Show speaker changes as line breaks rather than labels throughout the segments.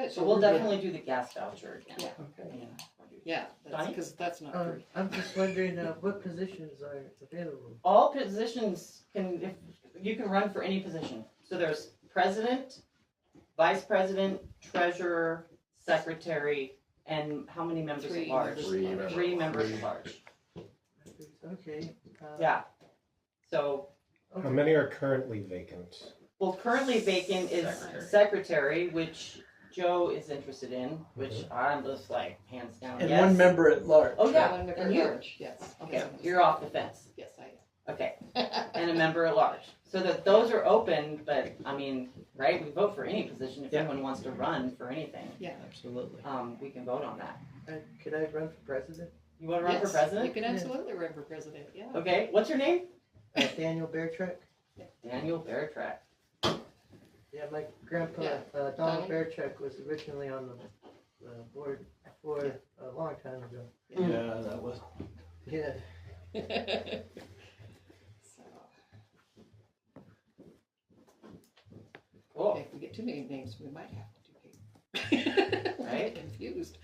good.
So we'll definitely do the gas voucher again.
Yeah.
Okay.
Yeah,
Donnie?
because that's not free.
I'm just wondering, what positions are available?
All positions you can run for any position. So there's president, vice president, treasurer, secretary, and how many members at
Three
large?
members.
Three members at large.
Okay.
Yeah. So,
Okay.
How many are currently vacant?
well, currently vacant is secretary, which Joe is interested in, which I'm just like hands down.
And
yes.
one member at large.
Oh yeah,
One member
and
at
you.
large, yes.
Okay,
Yes,
you're off the fence.
Yes, I
Okay,
am.
and a member at large. So that those are open, but I mean, right? We vote for any position if
Yeah.
anyone wants to run for anything.
Absolutely.
We can vote on that.
Could I run for president?
You want to run
Yes,
for president?
You can absolutely run for president, yeah.
Okay, what's your name?
Daniel Beartrack?
Daniel Beartrack.
Yeah, my grandpa,
Yeah.
Donald
Donnie?
Beartrack was originally on the board for a long time ago.
Yeah, that was.
Yeah.
So,
Cool.
if we get too many names, we might have to do paper.
Right?
Confused.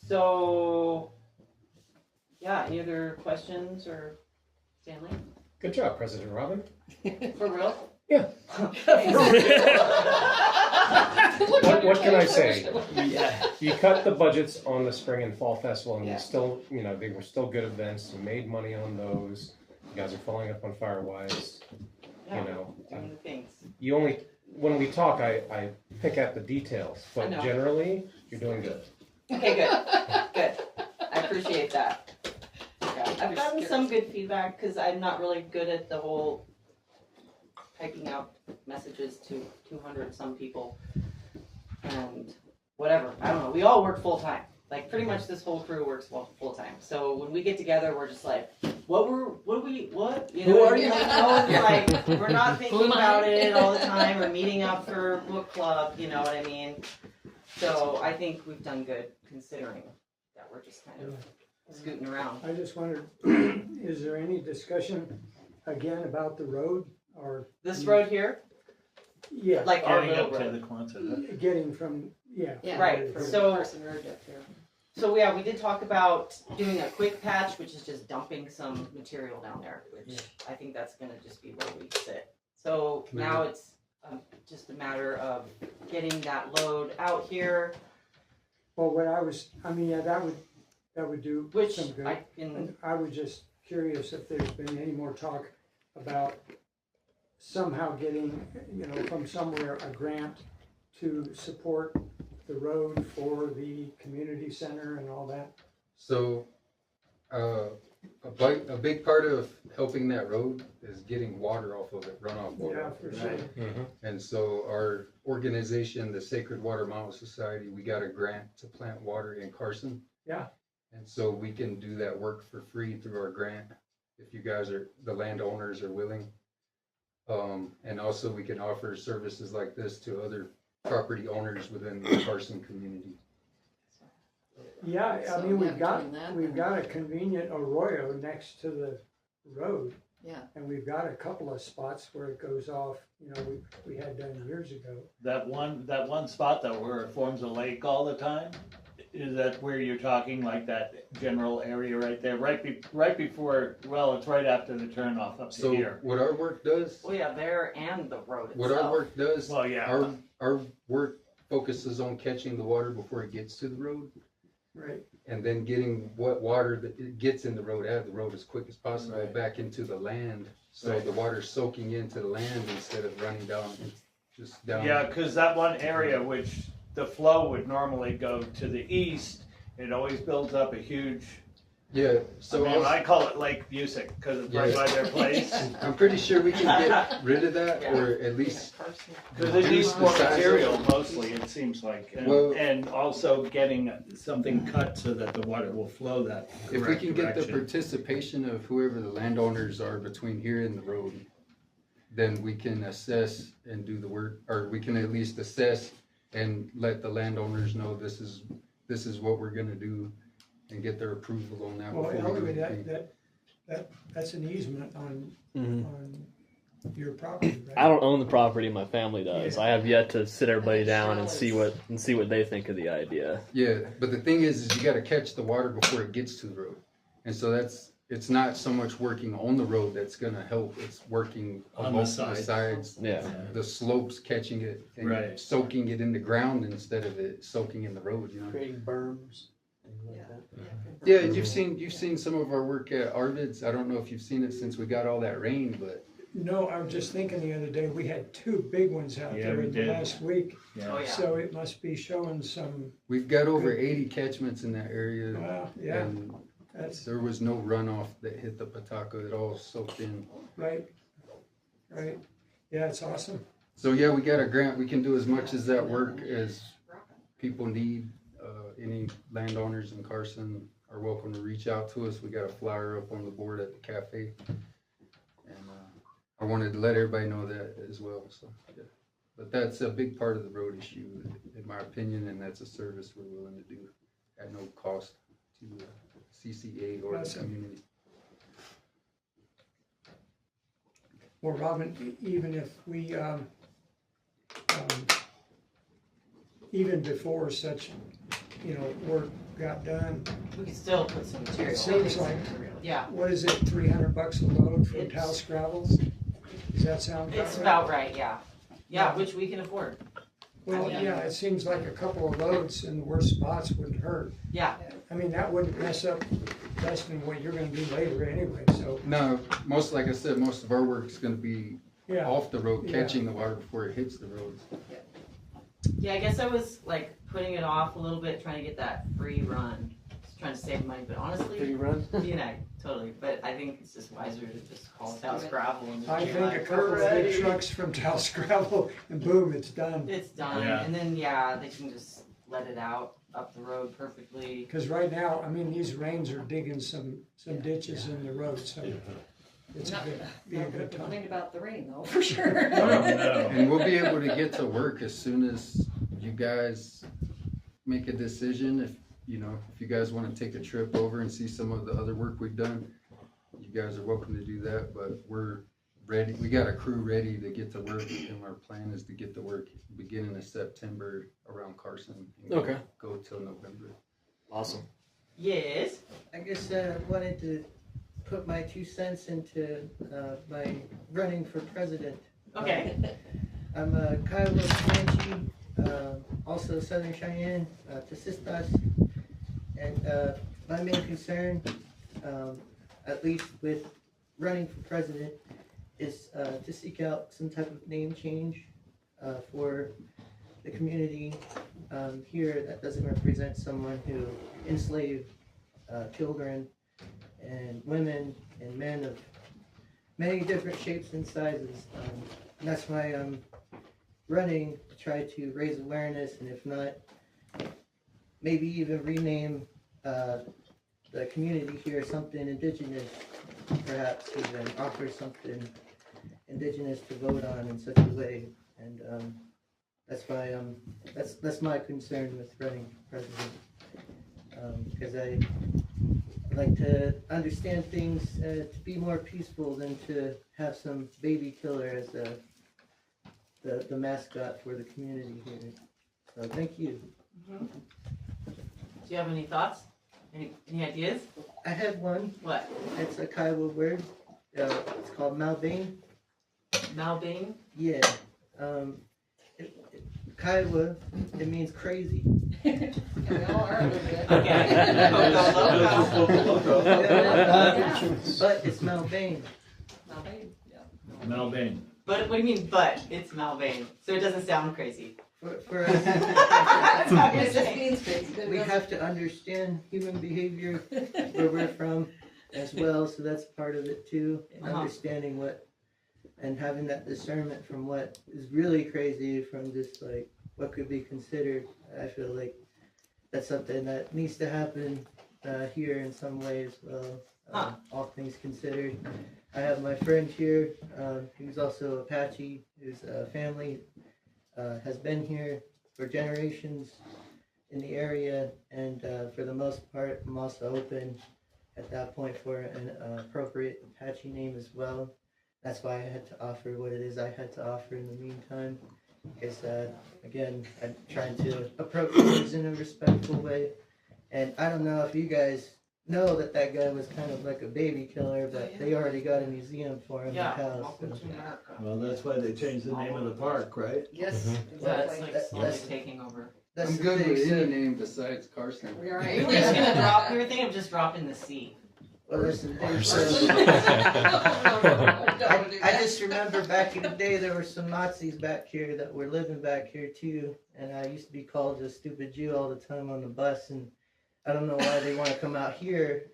So, yeah, any other questions or Stanley?
Good job, President Robin.
For real?
Yeah. What can I say?
Yeah.
You cut the budgets on the spring and fall festival, and
Yeah.
you still, they were still good events. You made money on those. You guys are following up on Firewise.
Yeah,
Um,
doing things.
You only, when we talk, I pick at the details,
I
but
know.
generally, you're doing good.
Okay, good. I appreciate that. Yeah, I've gotten some good feedback because I'm not really good at the whole typing out messages to 200 some people and whatever. I don't know. We all work full time. Like pretty much this whole crew works full time. So when we get together, we're just like, what? You know,
Who are
what I mean?
you?
Like, no one's like, we're not
Who
thinking
am I?
about it all the time or meeting up for book club. You know what I mean? So I think we've done good considering that we're just kind of scooting around.
I just wondered, is there any discussion again about the road or?
This road here,
Yeah,
like our
Getting
little
up to
road.
the Quonset.
getting from, yeah.
Yeah.
Right,
From
so-
Carson Road up there.
So yeah, we did talk about doing a quick patch, which is just dumping some material down there, which I think that's gonna just be where we sit. So now it's just a matter of getting that load out here,
Well, yeah, that would do
which
some good.
I can,
And I was just curious if there's been any more talk about somehow getting, from somewhere a grant to support the road for the community center and all that.
So, a big part of helping that road is getting water off of it, runoff water.
Yeah,
off
for
of it.
sure.
Mhm.
And so our organization, the Sacred Water Mountain Society, we got a grant to plant water in Carson.
Yeah.
And so we can do that work for free through our grant, if you guys the landowners are willing. And also we can offer services like this to other property owners within the Carson community.
Yeah, I
So
mean,
we have done that,
we've
and-
got a convenient arroyo next to the road.
Yeah.
And we've got a couple of spots where it goes off, we had done years ago.
That one spot though where it forms a lake all the time, is that where you're talking, like that general area right there, right before, well, it's right after the turnoff up to
So
here.
what our work does,
oh yeah, there and the road
what our
itself.
work does,
Well, yeah.
our work focuses on catching the water before it gets to the road,
Right.
and then getting what water that it gets in the road, out of the road as quick as possible
Right.
back into the land. So
Right.
the water's soaking into the land instead of running down, just down.
Yeah, because that one area which the flow would normally go to the east, it always builds up a huge,
Yeah, so
I call it Lake Busick, because it's right
Yeah.
by their place.
I'm pretty sure we can get rid of that, or at least
Because it needs more
reduce the size of
material
it.
mostly, it seems like,
Well-
and also getting something cut so that the water will flow that
If we
correct
can get the
direction.
participation of whoever the landowners are between here and the road, then we can assess and do the work, or we can at least assess and let the landowners know this is what we're gonna do and get their approval on that.
Well,
before we do
anyway,
anything.
that's an easement on,
Mhm.
on your property, right?
I don't own the property, my family does.
Yeah.
I have yet to sit everybody down and
Cheryl
see what they think of the idea.
Yeah, but the thing is you gotta catch the water before it gets to the road. And so it's not so much working on the road that's gonna help, it's working
On
on
the
both the
sides.
sides.
Yeah.
The slopes catching it and
Right.
soaking it in the ground instead of it soaking in the road, you know?
Creating berms, things like that.
Yeah, you've seen some of our work at Arvid's. I don't know if you've seen it since we got all that rain, but
No, I was just thinking the other day, we had 2 big ones out
Yeah,
there
we
in the
did.
last week,
Oh, yeah.
so it must be showing some,
we've got over 80 catchments in that area.
well, yeah,
And
that's
there was no runoff that hit the Pawtucket. It all soaked in.
right, right, yeah, it's awesome.
So yeah, we got a grant. We can do as much as that work as people need. Any landowners in Carson are welcome to reach out to us. We got a flyer up on the board at the cafe. And I wanted to let everybody know that as well, so, yeah. But that's a big part of the road issue, in my opinion, and that's a service we're willing to do at no cost to CCA or the
Awesome.
community.
Well, Robin, even if we, even before such, work got done,
We could still put some material.
it seems like,
Yeah,
what is it, $300 a load for
It's-
Taos Gravels? Does that sound about
it's
right?
about right, yeah. Yeah, which we can afford.
Well, yeah, it seems like a couple of loads in the worst spots wouldn't hurt.
Yeah,
I mean, that wouldn't mess up less than what you're gonna do later anyway, so,
No, like I said, most of our work is gonna be
yeah.
off the road,
Yeah.
catching the water before it hits the roads.
yeah, I guess I was like putting it off a little bit, trying to get that free run. Just trying to save money, but honestly,
Free run?
totally. But I think it's just wiser to just call Taos Gravel and just
I
be
think a
like,
couple
"We're
of big
ready."
trucks from Taos Gravel and boom, it's done.
It's done,
Yeah.
and then, yeah, they can just let it out up the road perfectly.
Cause right now, I mean, these rains are digging some ditches in the road, so it's
Not,
be a
not gonna
good time.
complain about the rain though, for sure.
No.
And we'll be able to get to work as soon as you guys make a decision. If you guys wanna take a trip over and see some of the other work we've done, you guys are welcome to do that, but we're ready. We got a crew ready to get to work, and our plan is to get to work beginning of September around Carson. And
Okay.
Go till November.
Awesome.
Yes.
I guess wanted to put my 2 cents into my running for president.
Okay.
I'm a Kiowa Comanche, also Southern Cheyenne, Tasistas, and my main concern, at least with running for president, is to seek out some type of name change for the community here that doesn't represent someone who enslaved children and women and men of many different shapes and sizes. And that's why I'm running to try to raise awareness, and if not, maybe even rename the community here something indigenous, perhaps even offer something indigenous to vote on in such a way. And that's why that's my concern with running for president, because I like to understand things to be more peaceful than to have some baby killer as the mascot for the community here. So thank you.
Do you have any thoughts? Any ideas?
I had one.
What?
It's a Kiowa word. It's called Malbane.
Malbane?
Yeah. Kiowa, it means crazy.
And we all are a little bit.
Okay. Logo.
But it's Malbane.
Malbane, yeah.
Malbane.
But what do you mean, but? It's Malbane. So it doesn't sound crazy.
For us,
That's not
It just
crazy.
means crazy. but it
we
doesn't-
have to understand human behavior where we're from as well, so that's part of it too.
Uh-huh.
Understanding what and having that discernment from what is really crazy from just like what could be considered. I feel like that's something that needs to happen here in some way as well. All things considered. I have my friend here, who's also Apache, whose family has been here for generations in the area, and for the most part, I'm also open at that point for an appropriate Apache name as well. that's why I had to offer what it is I had to offer in the meantime. Because, again, I'm trying to approach things in a respectful way. And I don't know if you guys know that guy was kind of like a baby killer, but they already got a museum for him
Yeah.
in house.
Welcome
So.
to America.
Well, that's why they changed the name of the park, right?
Yes,
That's
exactly.
like slowly taking over.
That's
I'm
the
good
thing,
with
so-
any name besides Carson.
We are.
We were just gonna drop. We were thinking of just dropping the C.
Well, that's the thing. So,
Don't do
I
that.
just remember back in the day there were some Nazis back here that were living back here too, and I used to be called a stupid Jew all the time on the bus, and I don't know why they want to come out here,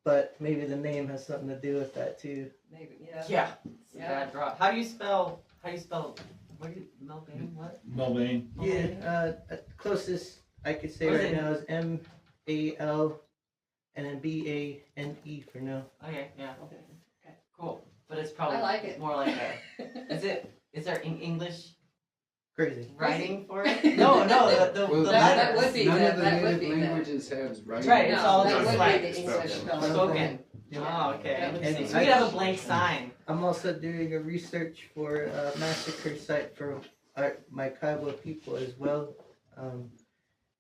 but maybe the name has something to do with that too.
Maybe, yeah.
Yeah. It's a
Yeah.
bad drop. How do you spell? What do you? Melvin? What?
Mulvane.
Yeah, closest I could say
What is
right
it?
now is MAL and then BANE for now.
Okay. Yeah. Cool. But it's probably
I like it.
more like a. Is there in English
Crazy.
writing for it? No. The
Well,
the
that
letters.
would be
None
that-
of the
that would
native
be that.
languages have right.
Right, it's all
that
just
would
like
be the English spelling.
spoken.
Yeah.
Oh, okay.
That would
And
be-
So we could have a blank sign.
I'm also doing a research for a massacre site for my Kiowa people as well.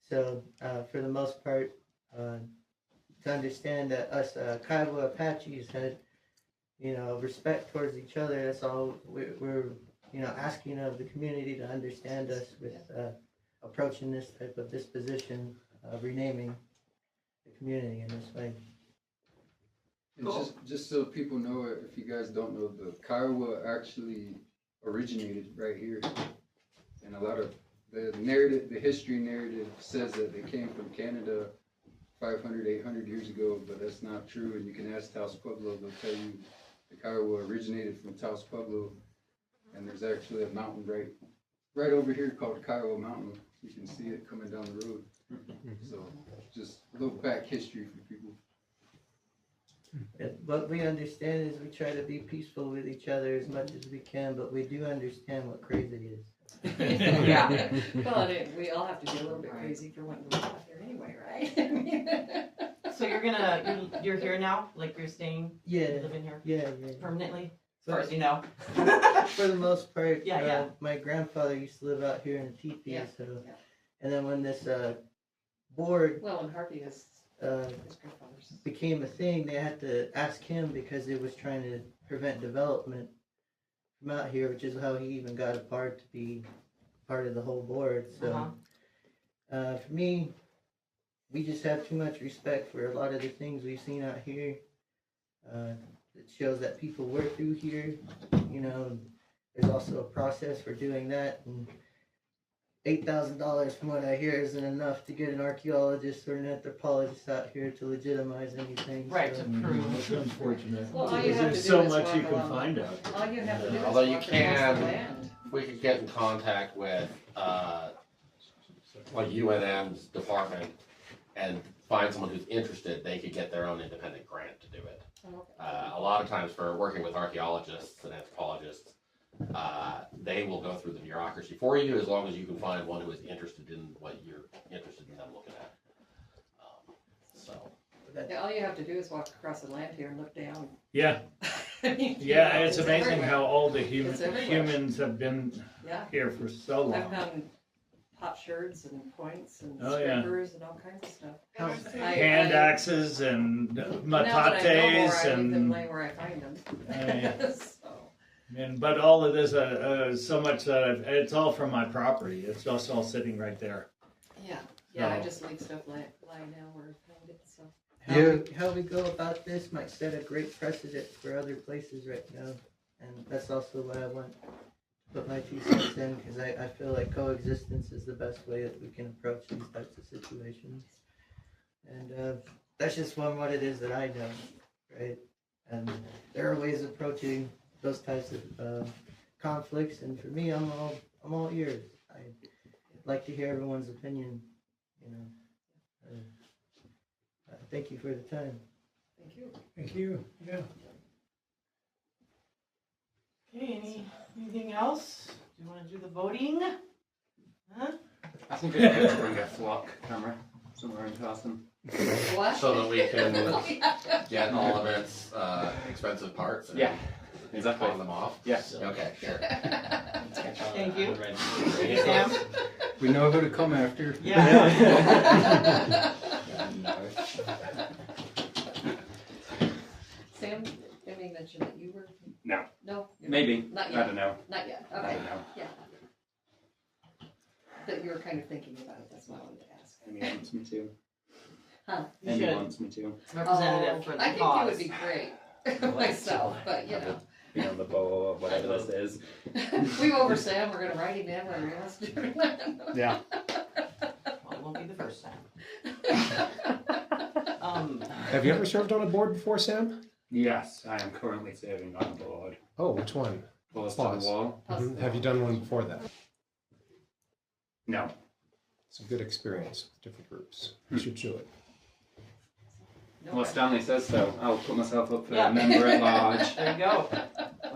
So for the most part, to understand that us Kiowa Apaches had, respect towards each other. That's all we're asking of the community to understand us with approaching this type of disposition, renaming the community in this way.
And just so people know, if you guys don't know, the Kiowa actually originated right here. And a lot of the narrative, the history narrative says that they came from Canada 500, 800 years ago, but that's not true. And you can ask Taos Pueblo, they'll tell you the Kiowa originated from Taos Pueblo. And there's actually a mountain right over here called Kiowa Mountain. You can see it coming down the road. So just a little back history for people.
What we understand is we try to be peaceful with each other as much as we can, but we do understand what crazy is.
Yeah.
Well, we all have to be a little bit crazy for wanting to live out here anyway, right? I mean,
So you're here now? Like you're staying,
Yeah,
living here
yeah.
permanently? As far
But
as you know.
for the most part,
Yeah.
my grandfather used to live out here in a teepee,
Yeah,
so.
yeah.
And then when this board
well, and Harvey is
uh,
his grandfather's.
became a thing, they had to ask him because it was trying to prevent development from out here, which is how he even got a part to be part of the whole board. So
Uh-huh.
for me, we just have too much respect for a lot of the things we've seen out here. It shows that people work through here, there's also a process for doing that, and $8,000 from what I hear isn't enough to get an archaeologist or an anthropologist out here to legitimize anything.
Right,
so.
to prove.
That's unfortunate.
Well, all you
Because
have
there's
to
so
do is
much
walk
you can
along.
find out.
All you have to do is
Although you
walk across
can-
the land.
We could get in contact with, like UNM's department and find someone who's interested, they could get their own independent grant to do it.
Oh, okay.
A lot of times for working with archaeologists and anthropologists, they will go through the bureaucracy for you as long as you can find one who is interested in what you're interested in them looking at.
Yeah, all you have to do is walk across the land here and look down.
Yeah,
I mean,
yeah, it's amazing
everywhere.
how old the
It's everywhere.
humans have been
Yeah,
here for so
I've
long.
found potsherds and points and
Oh, yeah.
scrapers and all kinds of stuff.
Hand axes and
Now that I know more,
matates
I leave them
and,
lay where I find them.
yeah.
So,
But all of this, so much that it's all from my property. It's just all sitting right there.
yeah, I
So-
just leave stuff lying now where I found it, so.
How we go about this might set a great precedent for other places right now, and that's also why I want to put my 2 cents in, because I feel like coexistence is the best way that we can approach these types of situations. And that's just what it is that I know, right? And there are ways of approaching those types of conflicts, and for me, I'm all ears. I'd like to hear everyone's opinion, Thank you for the time.
Thank you.
Thank you, yeah.
Okay, anything else? Do you want to do the voting? Huh?
I think it's good to bring a flock camera somewhere in Charleston
What?
so that we can get all of its expensive parts and
Yeah.
exactly.
On them off?
Yes.
Okay, sure.
Thank you.
Right.
Thank you, Sam.
We know who to come after.
Yeah.
Sam, Emmy mentioned that you were.
No.
No? you're
Maybe.
Not
I
yet,
don't know.
not yet,
I
okay,
don't know.
yeah. That you were kind of thinking about it, that's why I wanted to ask.
Amy wants me to.
Huh?
You
Amy
should.
wants me to.
Representative for the
I think
cause.
you would be great myself, but you know.
Be on the bow of whatever this is.
We over Sam, we're gonna write him down, we're gonna do it.
Yeah.
Well, it won't be the first time.
Have you ever served on a board before, Sam?
Yes, I am currently serving on the board.
Oh, which one?
Close to
Pause.
the wall.
Mhm. Have you done one before that?
No.
It's a good experience with different groups. You should do it.
No
Well,
pressure.
Stanley says so. I'll put myself up for
Yeah.
member at large.
There you go.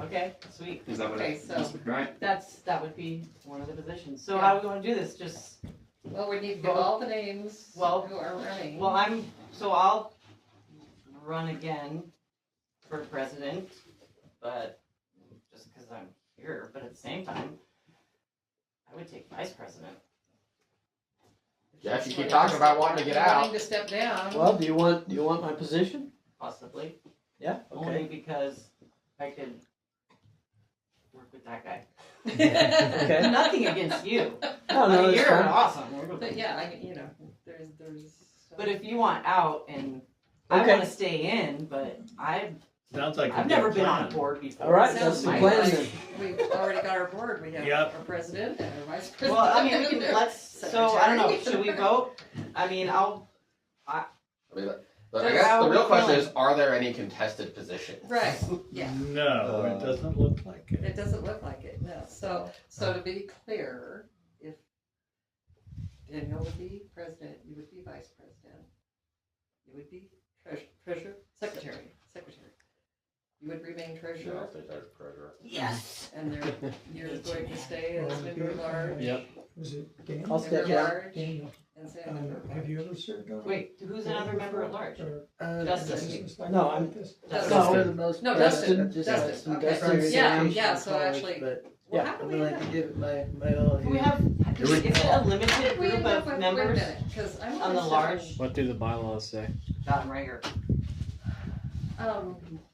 Okay, sweet.
Is that what
Okay,
it
so-
is? Right.
That would be one of the positions. So
Yeah.
how are we gonna do this? Just,
Well, we need to get all the names
Well-
who are running.
well, I'll run again for president, but just because I'm here, but at the same time, I would take vice president.
Jeff, you keep talking about wanting to get out.
Wanting to step down.
Well, do you want my position?
Possibly.
Yeah,
Only
okay.
because I could work with that guy.
Okay.
Nothing against you.
No,
I
no,
mean,
that's
you're
fine.
awesome.
But yeah, there's.
But if you want out and I
Okay.
want to stay in, but
Sounds like a
I've never
good
been on a
plan.
board before.
All right,
Sounds
that's the
like
plan
like
then.
We've already got our board, we have
Yep.
our president and our vice president.
Well, I mean, we can, so I don't know,
Secretary.
should we vote? I mean,
I mean, I
That's
guess
how
the real
we're
question
feeling.
is, are there any contested positions?
Right, yeah,
No, it doesn't look like it.
it doesn't look like it, no, so to be clear, if Daniel would be president, you would be vice president. You would be treasurer, secretary. You would remain treasurer,
yes.
and you're going to stay as member at large.
Yep.
Was it Dan?
I'll step
Member
down.
at large,
Daniel,
and Sam member at large.
have you ever served on?
Wait, who's another member at large? Justin.
No, I'm-
Dustin.
For the most
No,
part,
Dustin.
I've just
Dustin,
had some
okay.
Dustin
Yeah,
certifications
yeah,
in
so
college,
actually-
but
Well,
Yeah.
how do
I
we
would like
end
to
up?
give it my all
Do we
here.
have, is it a limited
We
group
end up
of
with,
members?
wait a minute, 'cause I'm
on the
only
large?
serving-
What do the bylaws say?
Got him right here.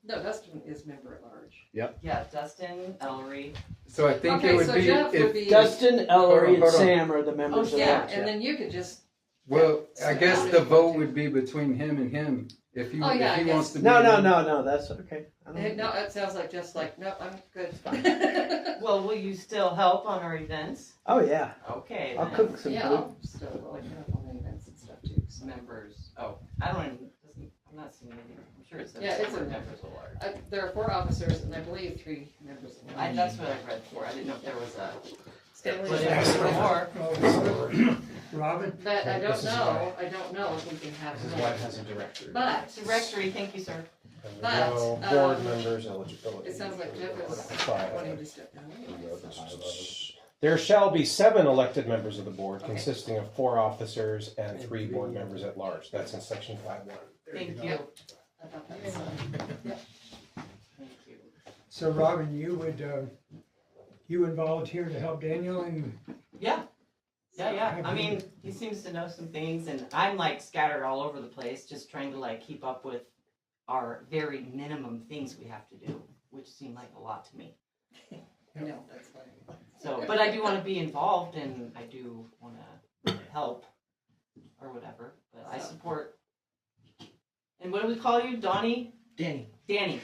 No, Dustin is member at large.
Yeah, Dustin, Ellery.
So I think it
Okay,
would
so
be,
Jeff would
if,
be.
Dustin, Ellery, and
Hold on.
Sam are the
Oh,
members of
yeah,
that.
and then you could just,
well, I
So
guess
how
the
do you
vote
want to-
would be between him and him. If he,
Oh, yeah,
if
I
he wants
guess.
to be.
No, that's okay. I don't-
no, it sounds like just like, no, I'm good.
Well, will you still help on our events?
Oh, yeah.
Okay,
I'll
then.
cook some
Yeah,
food.
I'll still like help on the events and stuff too. So.
Members, I don't even, I'm not seeing anything, I'm sure it says
Yeah, it's
board
in there.
members at large.
There are 4 officers and I believe 3 members of the board.
That's what I read for, I didn't know if there was a,
Stanley.
but if there were more,
Robin?
But I
This
don't
is
know, I don't know if we can have.
His wife has a directory.
But,
directory, thank you, sir.
And
but,
no board members eligibility.
it sounds like Jeff is
Five.
wanting to step down.
There shall be 7 elected members of the board, consisting of 4 officers and 3 board members at large. That's in section 5.1.
Thank you.
I thought that was,
Thank you.
So Robin, you would volunteer to help Daniel and
Yeah, I mean, he seems to know some things and I'm like scattered all over the place, just trying to like keep up with our very minimum things we have to do, which seem like a lot to me.
I know, that's fine.
So, but I do want to be involved and I do want to help or whatever, but I support. And what do we call you, Donnie?
Danny,
Danny.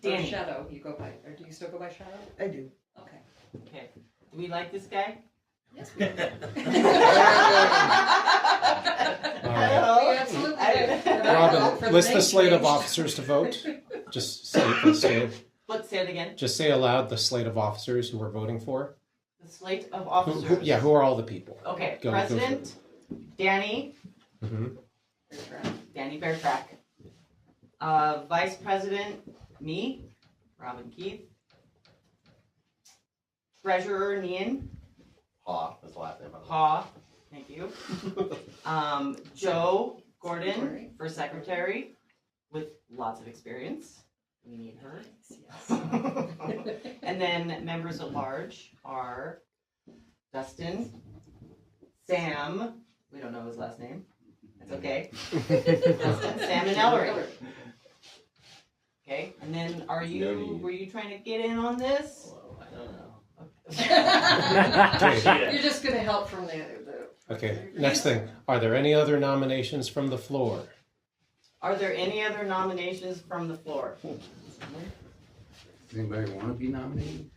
Danny. Or Shadow, you go by, or do you still go by Shadow?
I do.
Okay.
Okay. Do we like this guy?
Yes, we do.
All right.
We absolutely do.
I-
And I vote for
Robin, list the
name
slate of
change.
officers to vote. Just say
Let's say it again.
just say aloud the slate of officers who we're voting for.
The slate of
Who,
officers.
yeah, who are all the people?
Okay,
Go
President, Danny,
Mm-hmm.
Danny Beartrack. Vice President, me, Robin Keith. Treasurer, Nian,
Ha, that's the last name.
Ha, thank you. Joe Gordon for secretary with lots of experience. We need her.
Yes.
And then members at large are Dustin, Sam, we don't know his last name, that's okay. Dustin, Sam, and Ellery. Okay, and then were you trying to get in on this?
Well, I don't know.
Okay.
You're just gonna help from the.
Okay, next thing. Are there any other nominations from the floor?
Are there any other nominations from the floor?
Does anybody want to be nominated?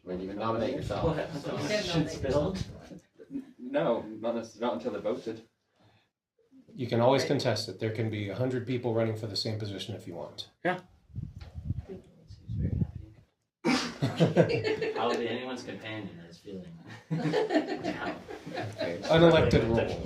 When you can nominate yourself.
You can
Should
nominate
spell.
yourself.
No, not until they're voted.
You can always contest it. There can be 100 people running for the same position if you want.
I'll be anyone's companion is feeling down.
Unelected role.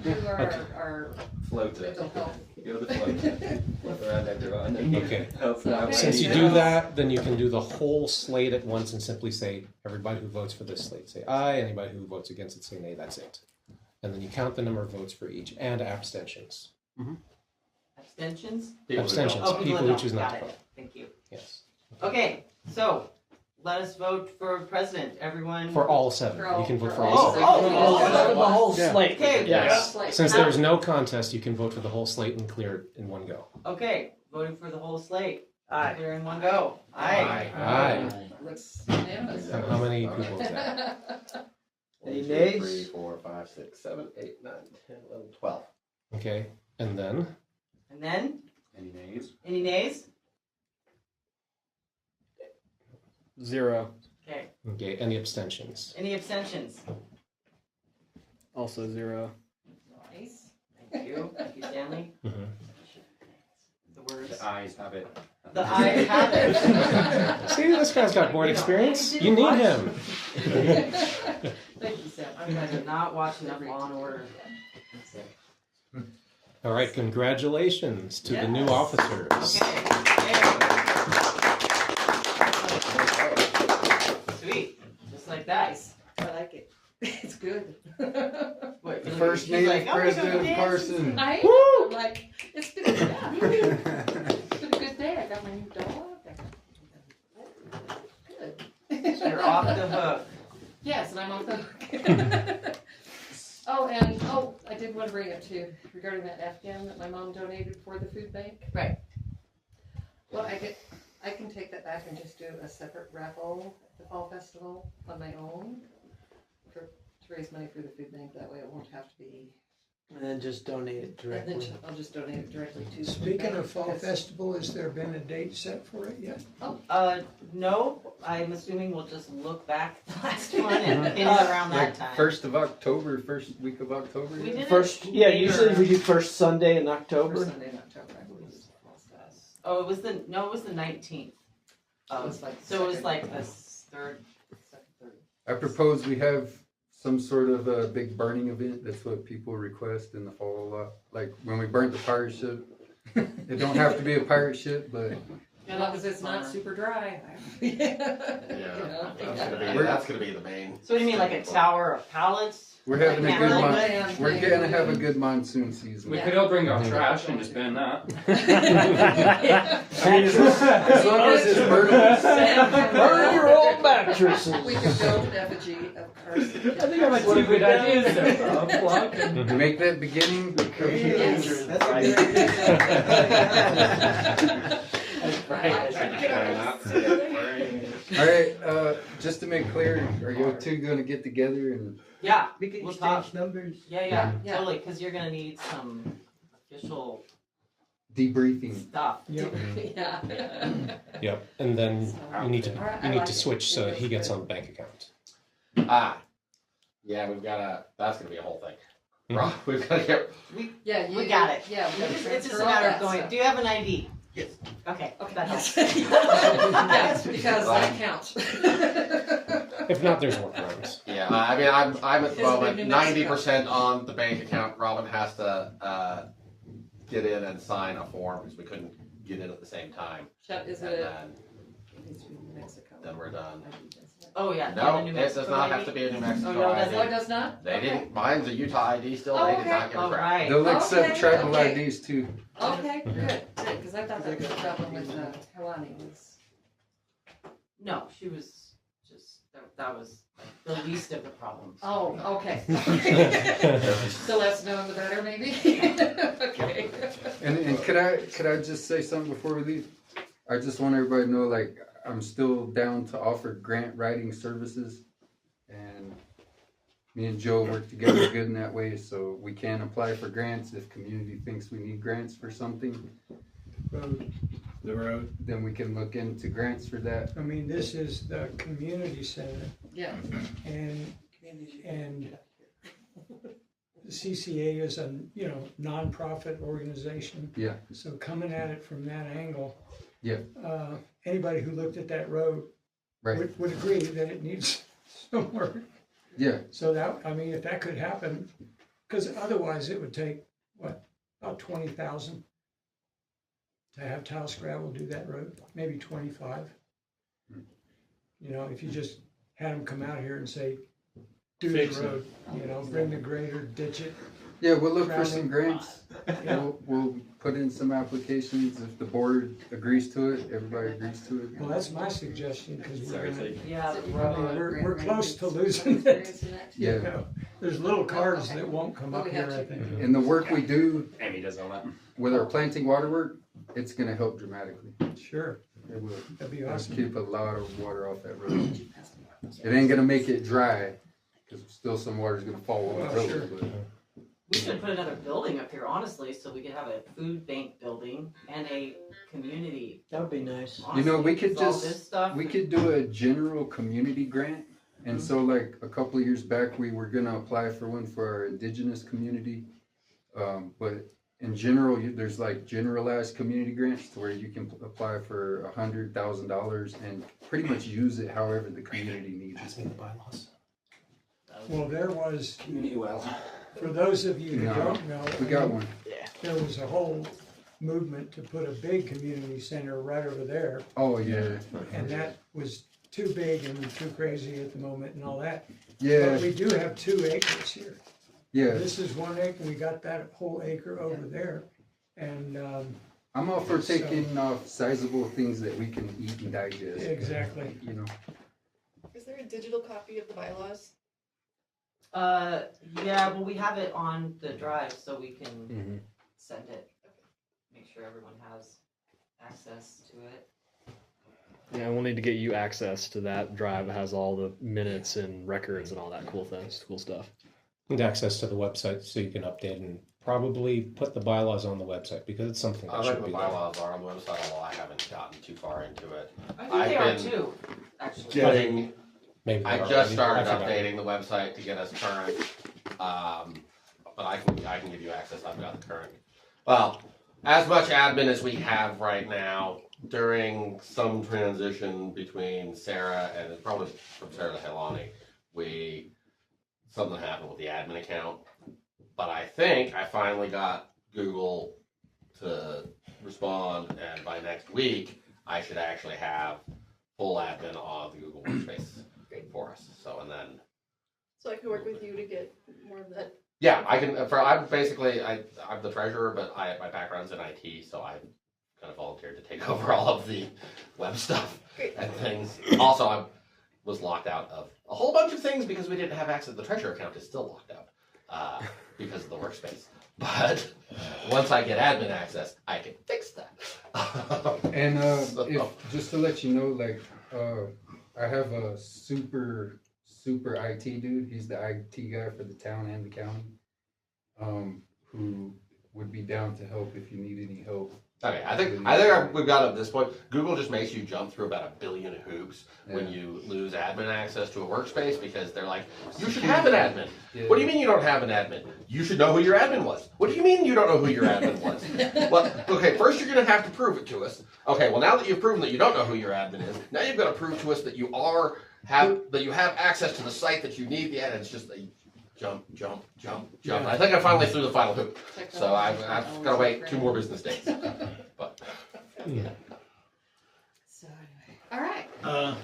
You are our
Float it.
mental health.
You're the float around everyone. And
Okay.
help that way.
Since you do that, then you can do the whole slate at once and simply say, everybody who votes for this slate, say aye. Anybody who votes against it, say nay. That's it. And then you count the number of votes for each and abstentions.
Abstentions?
Abstentions.
Oh,
People who
don't.
choose not
Got
to
it.
vote.
Thank you.
Yes.
Okay, so let us vote for president. Everyone.
For all 7.
For all-
You can vote
for
for
all
all 7.
The whole
Yeah.
slate.
Okay.
Yes.
Like,
Since there's no contest, you can vote for the whole slate and clear it in one go.
Okay, voting for the whole slate.
Aye.
Clear in one go. Aye.
Aye.
looks unanimous.
And how many people is that?
Any
1, 2,
nays?
3, 4, 5, 6, 7, 8, 9, 10, 11, 12.
Okay. And then?
And then,
Any nays?
any nays?
0.
Okay,
Okay. Any abstentions?
any abstentions?
Also 0.
Nice. Thank you. Thank you, Stanley.
Mhm.
The words.
The ayes have it.
The ayes have it.
See, this guy's got board experience. You need him.
Thank you, Sam.
You guys are not watching enough Law and Order.
All right. Congratulations to the new
Yes.
officers.
Okay. Sweet. Just like that.
I like it. It's good.
What,
The
you-
first
she's
native
like, "I'm gonna go
president
dance."
Carson.
I am. I'm like, it's been, yeah, it's been a good day. I got my new dog. Good.
So you're off the hook.
Yes, and I'm off the hook. Oh, I did want to bring up too, regarding that Afghan that my mom donated for the food bank.
Right.
Well, I can take that back and just do a separate raffle at the fall festival on my own to raise money for the food bank. That way it won't have to be,
And then just donate it
and then
directly.
I'll just donate it directly to the food
Speaking
bank,
of fall
because-
festival, has there been a date set for it yet?
No, I'm assuming we'll just look back the last one and pin it around that
Like
time.
1st of October, first week of October.
We did it
First, yeah,
later.
usually we do first Sunday in
First
October.
Sunday in October, I believe.
Oh, it was the 19th.
It was like
So it was
second-
like the third.
second, third.
I propose we have some sort of a big burning event. That's what people request in the fall a lot. Like when we burnt the pirate ship. It don't have to be a pirate ship, but
As long as it's not super dry.
Yeah,
Yeah.
that's gonna be the main.
So what do you mean, like a tower of pallets?
we're having a
Like
good
Hammerland
month.
Land
We're
thing.
gonna have a good monsoon season.
We
Yeah.
could all bring our trash and just burn that.
I mean, as long as it's burning.
Burn your old mattresses.
We could build an effigy of Carson.
I think I might
What a
keep
good
it down.
idea, sir. Unplug and
Make that beginning.
Yes.
That's a good idea.
All right, just to make clear, are you two gonna get together and
Yeah,
We can
We'll
exchange
talk.
numbers.
yeah,
Yeah.
totally, because you're gonna need some official
debriefing?
stuff.
Yeah.
Yep. And then you need to
Alright, I
you need
like
to
it.
switch so
It
that he
was
gets
good.
on the bank account.
Yeah, that's gonna be a whole thing.
Mhm.
Rob, we've gotta get,
Yeah,
We got it.
Yeah, we gotta
It's just
transfer
a
all
matter
that
of going,
stuff.
do you have an ID?
Yes.
Okay,
Okay.
that helps.
Yes, because that counts.
If not, there's workarounds.
yeah, I mean, I'm at the
His
moment
New Mexico.
90% on the bank account. Robin has to, get in and sign a form because we couldn't get in at the same time.
Is
And
it?
then,
It needs to be New Mexico.
then we're done.
I do this, yeah.
Oh, yeah.
No,
the New
it
Mexico
does not have
ID?
to be a New Mexico
Oh, no, that's
ID.
Oh, it does not?
They
Okay.
didn't, mine's a Utah ID still, they did
Okay.
not give a
All
crap.
right.
They'll accept
Okay,
tribal
okay.
IDs too.
Okay, good, because I thought that was the problem with Helani was.
No, she was just, that was the least of the problems.
Oh, okay. The less known, the better, maybe? Okay.
And could I just say something before we leave? I just want everybody to know, like, I'm still down to offer grant writing services, and me and Joe work together good in that way, so we can apply for grants if community thinks we need grants for something.
The road.
Then we can look into grants for that.
I mean, this is the community center,
Yeah.
and the CCA is a, nonprofit organization.
Yeah.
So coming at it from that angle.
Yeah.
Anybody who looked at that road
Right.
would agree that it needs some work.
Yeah.
So that, I mean, if that could happen, because otherwise it would take, about 20,000 to have Taos Gravel do that road, maybe 25. If you just had them come out here and say, do
Fix
the
it.
road, bring the grader, ditch it.
Yeah, we'll look for
Crowding.
some grants. We'll put in some applications. If the board agrees to it, everybody agrees to it.
Well, that's my suggestion, because
Yeah,
So
the
you
road.
probably
we're
grant
close to
writing,
losing
some
it.
experience in that too.
Yeah.
There's little cars that won't come
Well,
up
we
here,
have
I
to.
think.
And the work we do
Amy does all that.
with our planting water work, it's gonna help dramatically.
Sure,
It will.
that'd be
Let's
awesome.
keep a lot of water off that road. It ain't gonna make it dry, cause still some water's gonna fall on the
Well, sure.
road, but.
We should put another building up here, honestly, so we could have a food bank building and a community.
That would be nice.
You know, we could
honestly, 'cause all
just-
this stuff.
We could do a general community grant, and so like a couple of years back, we were gonna apply for one for our indigenous community. But in general, there's like generalized community grants to where you can apply for $100,000 and pretty much use it however the community needs
Pass
it.
me the bylaws.
Well, there was,
Community well.
for those of you who
No,
don't know.
We got one.
There was a whole movement to put a big community center right over there,
Oh, yeah.
and that was too big and too crazy at the moment and all that.
Yeah,
But we do have 2 acres here.
yeah.
This is 1 acre, we got that whole acre over there, and,
I'm all for taking off sizable things that we can eat and digest.
exactly.
You know,
Is there a digital copy of the bylaws?
Yeah, well, we have it on the drive, so we can
Mm-hmm.
send it. Make sure everyone has access to it.
Yeah, we'll need to get you access to that drive. It has all the minutes and records and all that cool stuff.
And access to the website so you can update and probably put the bylaws on the website because it's something that
I
should
think
be
the
there.
bylaws are on the website, although I haven't gotten too far into it.
I think they are
I've been-
too, actually.
Putting,
Maybe
I
they're
just
already-
started
I forgot.
updating the website to get us current, but I can give you access, I've got the current. Well, as much admin as we have right now, during some transition between Sarah and it's probably from Sarah to Helani, something happened with the admin account. But I think I finally got Google to respond, and by next week, I should actually have full admin on the Google Workspace for us. So, and then,
So I can work with you to get more of that.
yeah, I'm the treasurer, but my background's in IT, so I kind of volunteered to take over all of the web stuff
Great.
and things. Also, I was locked out of a whole bunch of things because we didn't have access. The treasurer account is still locked out because of the workspace. But once I get admin access, I can fix that.
and
So-
if just to let you know, like I have a super IT dude. He's the IT guy for the town and the county, who would be down to help if you need any help.
Okay, I think we've got at this point. Google just makes you jump through about 1 billion hoops when you lose admin access to a workspace because they're like, you should have an admin.
Yeah.
What do you mean you don't have an admin? You should know who your admin was. What do you mean you don't know who your admin was? Well, okay, first you're going to have to prove it to us. Okay, well now that you've proven that you don't know who your admin is, now you've got to prove to us that you have access to the site that you need the admin. It's just a jump.
Yeah.
I think I finally threw the final hoop. So I've got to wait 2 more business days. But
So anyway, all right.
Yeah.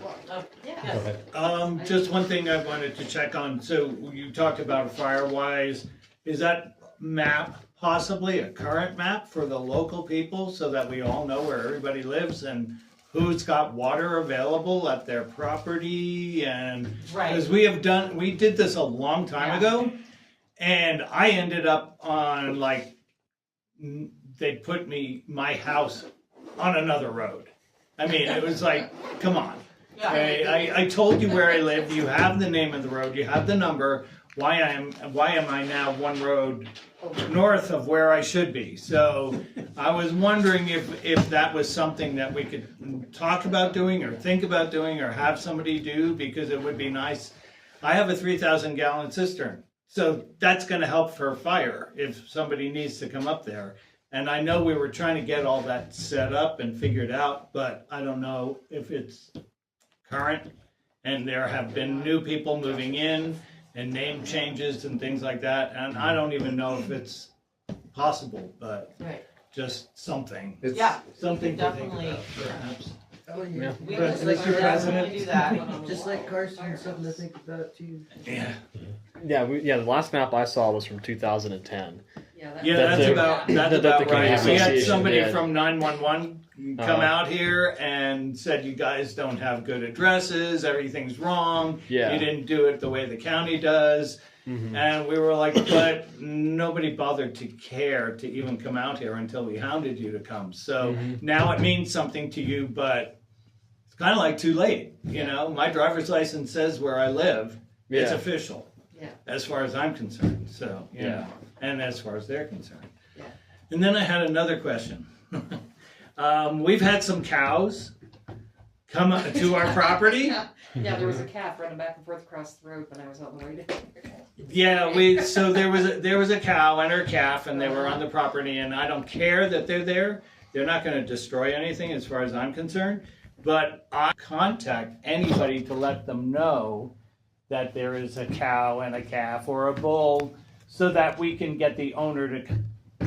Go ahead.
Just one thing I wanted to check on. So you talked about fire-wise. Is that map possibly a current map for the local people so that we all know where everybody lives and who's got water available at their property? And because
Right.
we did this a long time ago, and I ended up on they put my house on another road. I mean, it was like, come on. I told you where I live. You have the name of the road. You have the number. Why am I now one road north of where I should be? So I was wondering if that was something that we could talk about doing or think about doing or have somebody do, because it would be nice. I have a 3,000-gallon cistern, so that's going to help for fire if somebody needs to come up there. And I know we were trying to get all that set up and figured out, but I don't know if it's current. And there have been new people moving in and name changes and things like that. And I don't even know if it's possible, but just something. Something to think about, perhaps.
Oh,
Yeah.
We
Just
can
like your
definitely do that.
Just like Carson, something to think about too.
Yeah.
Yeah, the last map I saw was from 2010.
Yeah,
That's
that's
the-
about
that the
right.
community
We had
association
somebody
did.
from 911 come out here and said, you guys don't have good addresses, everything's wrong.
Yeah.
You didn't do it the way the county does. And we were like, but nobody bothered to care to even come out here until we hounded you to come. So now it means something to you, but it's kind of like too late. You know, my driver's license says where I live. It's
Yeah.
official.
Yeah.
As far as I'm concerned. So, yeah. And as far as they're concerned.
Yeah.
And then I had another question. We've had some cows come up to our property.
Yeah, there was a calf running back and forth across the road when I was on the way down.
Yeah, so there was a cow and her calf, and they were on the property, and I don't care that they're there. They're not going to destroy anything as far as I'm concerned. But I contact anybody to let them know that there is a cow and a calf or a bull, so that we can get the owner to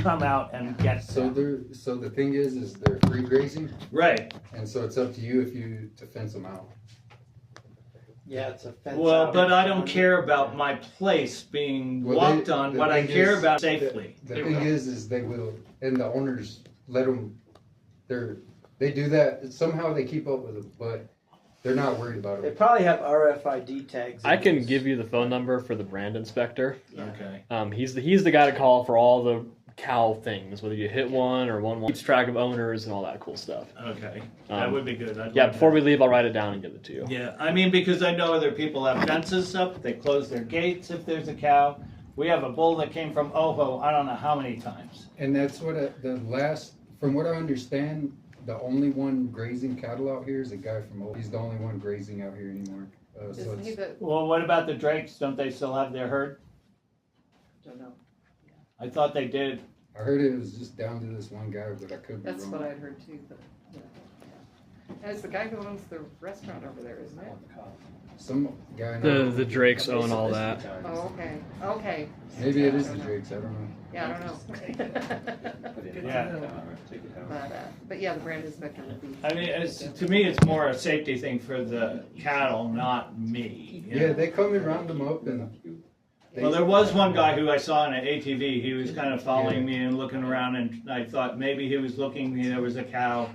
come out and get them.
So the thing is they're free grazing,
Right.
and so it's up to you if you to fence them out.
Yeah, it's a fence.
Well,
out.
but I don't care about my place being
Well,
walked
they-
on.
the
What I
thing
care
is-
about safely.
The thing is they will, and the owners let them. They do that. Somehow they keep up with it, but they're not worried about
They
it.
probably have RFID tags.
I can give you the phone number for the brand inspector.
Okay.
He's the guy to call for all the cow things, whether you hit one or one keeps track of owners and all that cool stuff.
Okay. That would be good.
Yeah, before we leave, I'll write it down and give it to you.
Yeah, I mean, because I know other people have fences up, they close their gates if there's a cow. We have a bull that came from Ojo, I don't know how many times.
And that's what from what I understand, the only one grazing cattle out here is a guy from Old. He's the only one grazing out here anymore. So
Isn't he
it's,
the,
Well, what about the Drakes? Don't they still have their herd?
don't know.
I thought they did.
I heard it was just down to this one guy, but I could be
That's
wrong.
what I'd heard too, but, yeah. And it's the guy who owns the restaurant over there, isn't it?
Some guy. I know.
The Drakes own all that.
Oh, okay.
Maybe it is
I
the
don't know.
Drakes. I don't know.
Yeah, I don't know.
Put it in.
Yeah.
Take it out.
But yeah, the brand inspector would be.
I mean, to me, it's more a safety thing for the cattle, not me. you
Yeah,
know?
they come and round them up, and
Well, there was one guy who I saw in an ATV. He was kind of following me and looking around, and I thought maybe he was looking. There was a cow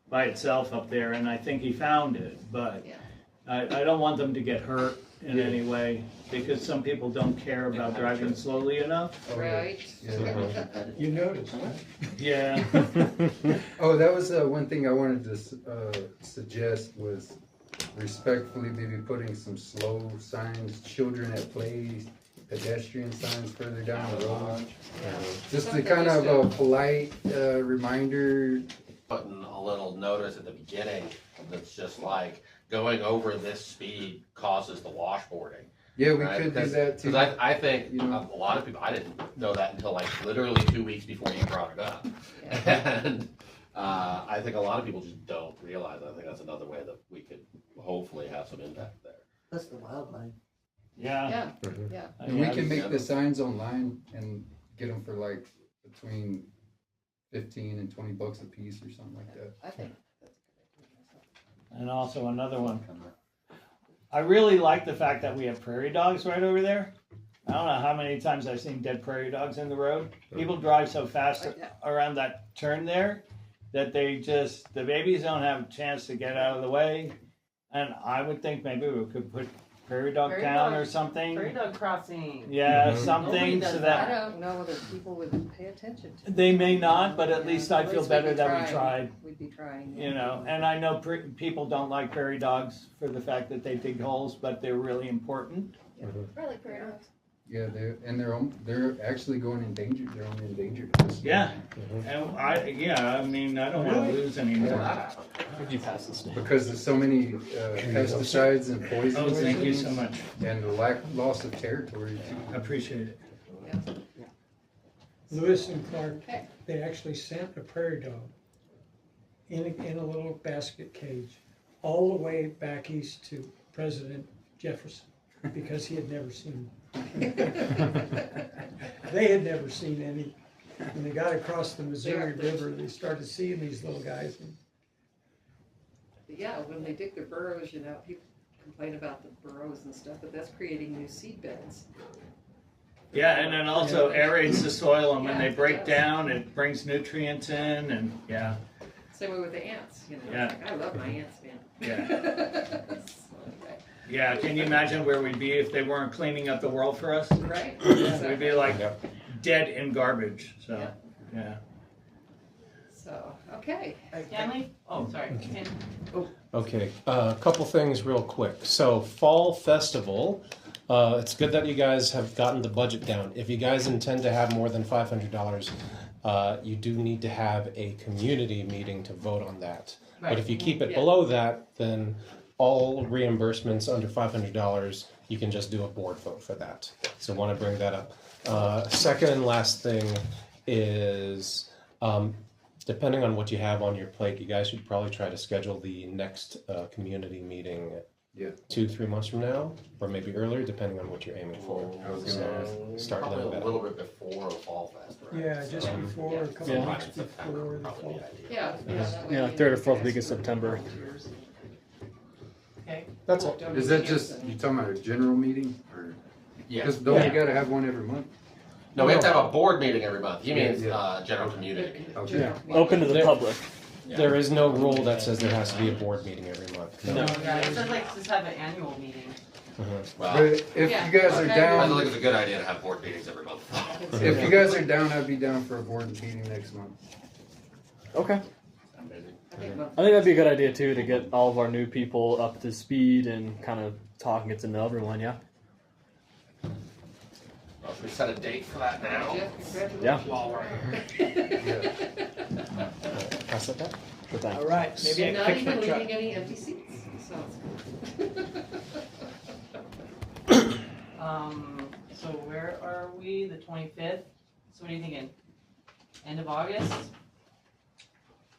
by itself up there, and I think he found it. But
Yeah.
I don't want them to get hurt in any way because some people don't care about driving slowly enough.
Right.
Yeah.
You noticed, huh?
Yeah.
Oh, that was one thing I wanted to suggest was respectfully maybe putting some slow signs, children at play, pedestrian signs further down the road. Just to kind of a polite reminder.
Putting a little notice at the beginning that's just like going over this speed causes the washboarding.
Yeah, we
right?
could do that too.
Because I think
You know.
a lot of people, I didn't know that until like literally 2 weeks before you brought it up. And I think a lot of people just don't realize. I think that's another way that we could hopefully have some impact there.
That's the wildlife.
Yeah.
Yeah, yeah.
And we can make the signs online and get them for like between 15 and $20 a piece or something like that.
I think that's a good idea.
And also another one. I really like the fact that we have prairie dogs right over there. I don't know how many times I've seen dead prairie dogs in the road. People drive so fast around that turn there that the babies don't have a chance to get out of the way. And I would think maybe we could put prairie dog town or something.
Prairie dog crossing.
Yeah,
Nobody
something
does
so
I
that
don't know whether people would pay attention to it.
they may not, but at
Yeah,
least I
at
feel
least
better
we'd be
that we
trying.
tried.
We'd be trying.
You know, and I know people don't like prairie dogs for the fact that they dig holes, but they're really important.
I like prairie dogs.
Yeah, they're actually going endangered. They're on the endangered list.
Yeah, and I mean, I don't want to lose any more.
Would you pass this down?
Because there's so many pesticides and poisons.
Oh, thank you so much.
And the loss of territory too.
Appreciate it.
Lewis and Clark, they actually sent a prairie dog in a little basket cage all the way back east to President Jefferson because he had never seen them. They had never seen any. When they got across the Missouri River, they started seeing these little guys.
Yeah, when they dig their burrows, you know, people complain about the burrows and stuff, but that's creating new seed beds.
Yeah, and then also aerates the soil, and when they break down, it brings nutrients in, and yeah.
Same way with the ants, you know.
Yeah.
I love my ants, man.
Yeah. Yeah, can you imagine where we'd be if they weren't cleaning up the world for us?
Right.
We'd be like dead in garbage, so, yeah.
So, okay.
Stanley? Oh, sorry.
Okay, a couple things real quick. So, Fall Festival, it's good that you guys have gotten the budget down. If you guys intend to have more than $500, you do need to have a community meeting to vote on that.
Right.
But if you keep it below that, then all reimbursements under $500, you can just do a board vote for that. So want to bring that up. Second and last thing is, depending on what you have on your plate, you guys should probably try to schedule the next community meeting 2-3 months from now, or maybe earlier, depending on what you're aiming for.
I was gonna ask.
Start
Probably
living
a
better.
little bit before Fall Fest, right?
Yeah, just
So,
before, a couple
Yeah.
weeks before the fall.
Yeah.
Yeah, 3rd or 4th week of September.
Okay.
That's it.
Is that just, you talking about a general meeting? Or
Yeah.
because don't you gotta have one every month?
No, we have to have a board meeting every month. He
Yeah,
means
yeah.
general community meeting.
Okay.
Yeah.
Open to the public.
There is no rule that says there has to be a board meeting every month. No.
Yeah, it says like just have an annual meeting.
Well,
But if
Yeah.
you guys are
Okay.
I
down,
don't think it's a good idea to have board meetings every month.
if you guys are down, I'd be down for a board meeting next month.
Okay.
I think month-
I think that'd be a good idea too to get all of our new people up to speed and kind of talk and get to know everyone. Yeah.
Well, should we set a date for that now?
Jeff, congratulations.
Yeah.
While we're-
Pass that back.
Good thing.
All right, maybe
And
a
not even
picnic truck.
leaving any empty seats, so it's good.
So where are we? The 25th? So what are you thinking? End of August?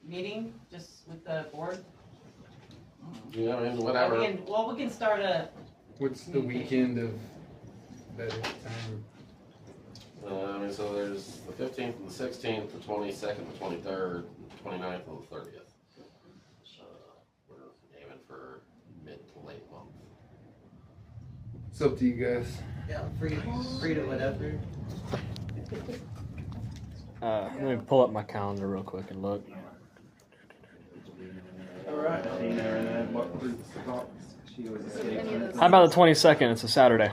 Meeting, just with the board?
Yeah, I mean,
Well,
whatever.
we can start a,
What's the weekend of that time?
I mean, so there's the 15th and the 16th, the 22nd, the 23rd, 29th, and the 30th. We're aiming for mid to late month.
It's up to you guys.
Yeah, free to whatever.
Let me pull up my calendar real quick and look.
All right.
How about the 22nd? It's a Saturday.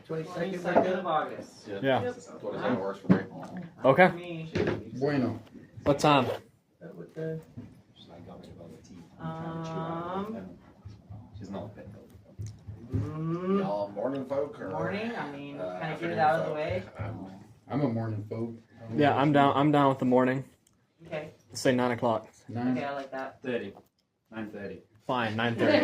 22nd,
22nd of August.
Yeah.
22nd works for me.
Okay.
Me,
Bueno.
What time?
with the
Y'all morning folk or?
morning, I mean, kind of get it out of the way.
I'm a morning folk.
Yeah, I'm down. I'm down with the morning.
Okay,
Let's say 9 o'clock.
okay,
9.
I like that.
9:30.
Fine, 9:30.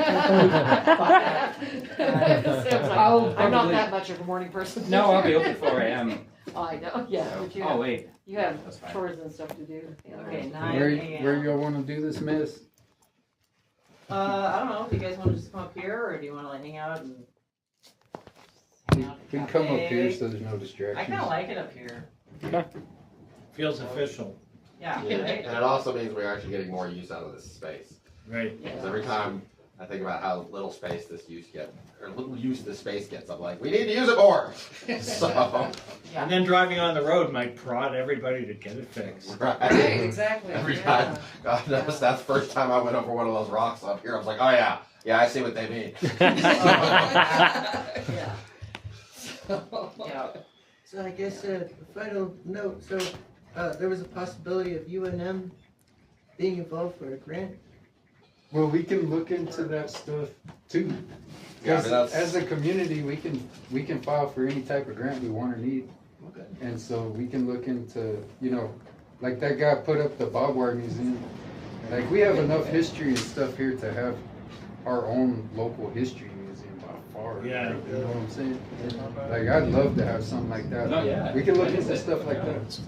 I'm not that much of a morning person.
No, I'll be up at 4 a.m.
Oh, I know, yeah, but you
Oh,
have,
wait.
you have
That's fine.
chores and stuff to do. Yeah.
Okay, 9
Where
a.m.
y'all wanna do this mess?
I don't know, do you guys want to just come up here, or do you want to like hang out and hang out at the
We can come up
cafe?
here so there's no
I
distractions.
kind of like it up here.
Feels official.
Yeah,
Yeah,
right?
and it also means we're actually getting more use out of this space.
Right.
Because every time I think about how little space this little use this space gets, I'm like, we need to use it more. So,
And then driving on the road might prod everybody to get it fixed.
Right, exactly.
Every
yeah.
time, God knows, that's the first time I went over one of those rocks up here. I was like, oh yeah, I see what they mean.
Yeah.
Yeah.
So I guess a final note, so there was a possibility of UNM being involved for a grant?
Well, we can look into that stuff too.
Yeah,
Because
but that's-
as a community, we can file for any type of grant we want or need.
Okay.
And so we can look into, like that guy put up the barbed wire museum. Like we have enough history and stuff here to have our own local history museum by far.
Yeah.
You know what I'm saying? Like I'd love to have something like that.
Oh, yeah.
We can look into stuff like that.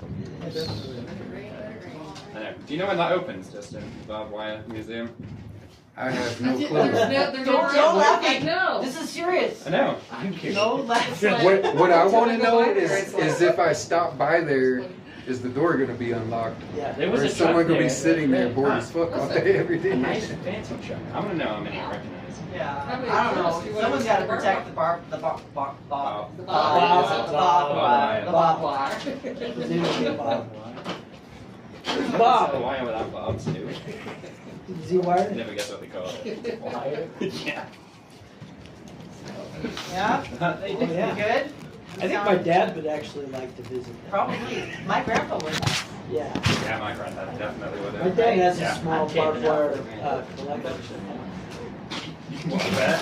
I know. Do you know when that opens, Justin? The barbed wire museum?
I have no
There's
clue.
Don't laugh.
I know.
This is serious.
I know. I'm curious.
No laughing.
What I want to know
It's like-
is if I stop by there, is the door gonna be unlocked?
Yeah.
There
Or
was a
is someone
truck
gonna be
there.
sitting there bored as fuck all day every
A
day?
nice fancy truck. I want to know how many I recognize.
Yeah.
Probably
I don't
first
know.
you
Someone's
wanna
got to
use the
protect the
Bob.
the barbed wire.
Presumably Bob.
Bob.
Bob.
A wire without bobs too.
Z-wire?
Never guess what they call it.
Wire?
Yeah.
Yeah. They did
yeah.
good.
I think my dad would actually like to visit that.
Probably. My grandpa would have.
Yeah.
Yeah, my granddad definitely would
My
have.
dad has
Yeah.
a small
I'm taping
barbed
it
wire
out.
collection.
What, that?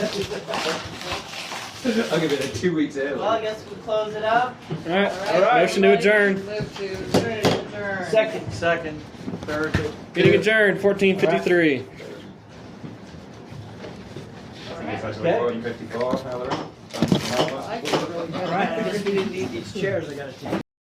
I'll give it a 2 weeks early.
Well, I guess we'll close it up.
All right.
All right,
Motion to adjourn.
Move to
Adjourn.
Second, third.
Meeting adjourned. 14:53.
It's actually 14:54, Valerie.
I can't really get
All right, I guess we didn't need these chairs, I gotta take.